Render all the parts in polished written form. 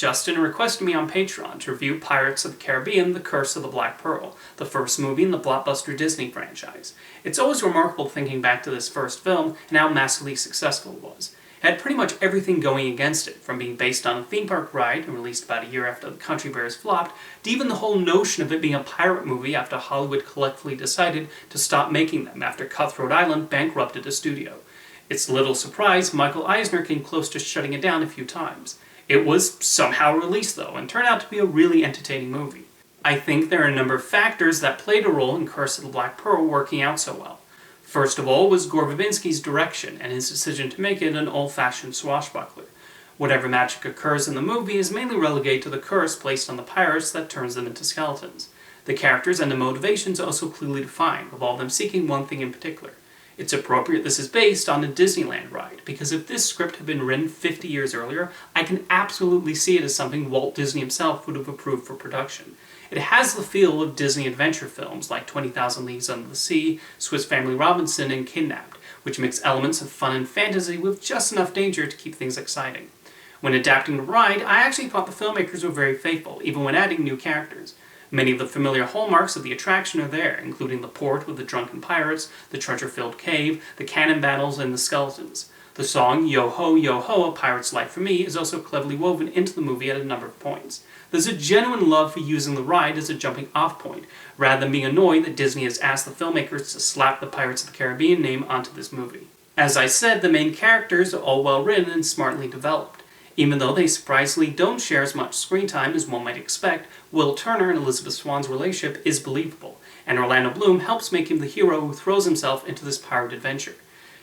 Justin requested me on Patreon to review Pirates of the Caribbean: The Curse of the Black Pearl, the first movie in the blockbuster Disney franchise. It's always remarkable thinking back to this first film and how massively successful it was. It had pretty much everything going against it, from being based on a theme park ride and released about a year after The Country Bears flopped, to even the whole notion of it being a pirate movie after Hollywood collectively decided to stop making them after Cutthroat Island bankrupted the studio. It's little surprise Michael Eisner came close to shutting it down a few times. It was somehow released though, and turned out to be a really entertaining movie. I think there are a number of factors that played a role in Curse of the Black Pearl working out so well. First of all was Gore Verbinski's direction and his decision to make it an old-fashioned swashbuckler. Whatever magic occurs in the movie is mainly relegated to the curse placed on the pirates that turns them into skeletons. The characters and the motivations are also clearly defined, with all of them seeking one thing in particular. It's appropriate this is based on a Disneyland ride, because if this script had been written 50 years earlier, I can absolutely see it as something Walt Disney himself would have approved for production. It has the feel of Disney adventure films like 20,000 Leagues Under the Sea, Swiss Family Robinson, and Kidnapped, which mix elements of fun and fantasy with just enough danger to keep things exciting. When adapting the ride, I actually thought the filmmakers were very faithful, even when adding new characters. Many of the familiar hallmarks of the attraction are there, including the port with the drunken pirates, the treasure-filled cave, the cannon battles, and the skeletons. The song Yo Ho, A Pirate's Life for Me is also cleverly woven into the movie at a number of points. There's a genuine love for using the ride as a jumping-off point, rather than being annoyed that Disney has asked the filmmakers to slap the Pirates of the Caribbean name onto this movie. As I said, the main characters are all well written and smartly developed. Even though they surprisingly don't share as much screen time as one might expect, Will Turner and Elizabeth Swann's relationship is believable, and Orlando Bloom helps make him the hero who throws himself into this pirate adventure.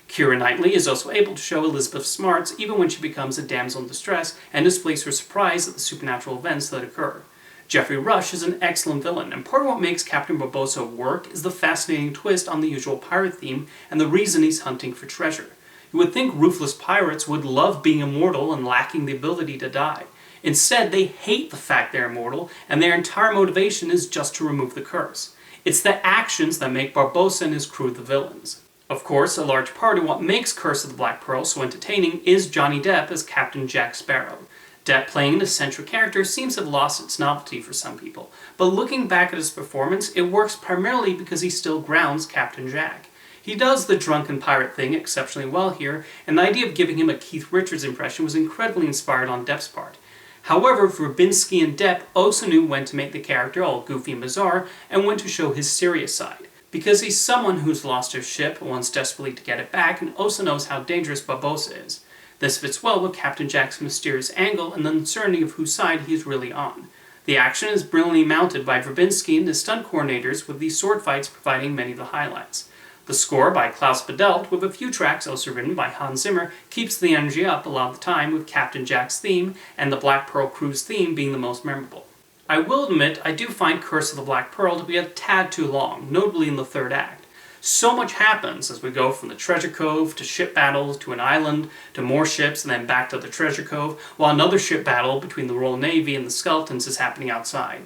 Keira Knightley is also able to show Elizabeth's smarts even when she becomes a damsel in distress and displays her surprise at the supernatural events that occur. Geoffrey Rush is an excellent villain, and part of what makes Captain Barbossa work is the fascinating twist on the usual pirate theme and the reason he's hunting for treasure. You would think ruthless pirates would love being immortal and lacking the ability to die. Instead, they hate the fact they're immortal, and their entire motivation is just to remove the curse. It's the actions that make Barbossa and his crew the villains. Of course, a large part of what makes Curse of the Black Pearl so entertaining is Johnny Depp as Captain Jack Sparrow. Depp playing an eccentric character seems to have lost its novelty for some people, but looking back at his performance, it works primarily because he still grounds Captain Jack. He does the drunken pirate thing exceptionally well here, and the idea of giving him a Keith Richards impression was incredibly inspired on Depp's part. However, Verbinski and Depp also knew when to make the character all goofy and bizarre, and when to show his serious side. Because he's someone who's lost his ship and wants desperately to get it back, and also knows how dangerous Barbossa is. This fits well with Captain Jack's mysterious angle and the uncertainty of whose side he's really on. The action is brilliantly mounted by Verbinski and his stunt coordinators, with these sword fights providing many of the highlights. The score by Klaus Fidelt, with a few tracks also written by Hans Zimmer, keeps the energy up a lot of the time, with Captain Jack's theme and the Black Pearl crew's theme being the most memorable. I will admit I do find Curse of the Black Pearl to be a tad too long, notably in the third act. So much happens as we go from the treasure cove to ship battles to an island to more ships and then back to the treasure cove, while another ship battle between the Royal Navy and the skeletons is happening outside.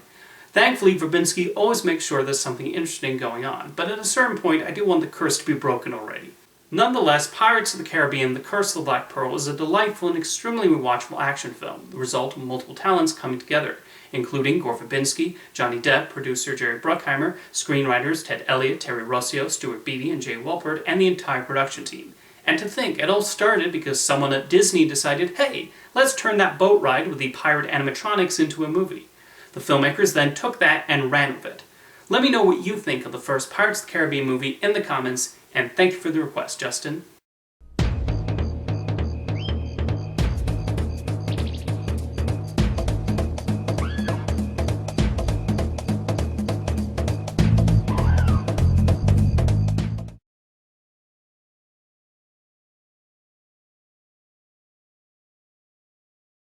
Thankfully, Verbinski always makes sure there's something interesting going on, but at a certain point I do want the curse to be broken already. Nonetheless, Pirates of the Caribbean: The Curse of the Black Pearl is a delightful and extremely rewatchable action film, the result of multiple talents coming together, including Gore Verbinski, Johnny Depp, producer Jerry Bruckheimer, screenwriters Ted Elliott, Terry Rossio, Stuart Beattie, and Jay Wolpert, and the entire production team. And to think, it all started because someone at Disney decided, hey, let's turn that boat ride with the pirate animatronics into a movie. The filmmakers then took that and ran with it. Let me know what you think of the first Pirates of the Caribbean movie in the comments, and thank you for the request, Justin.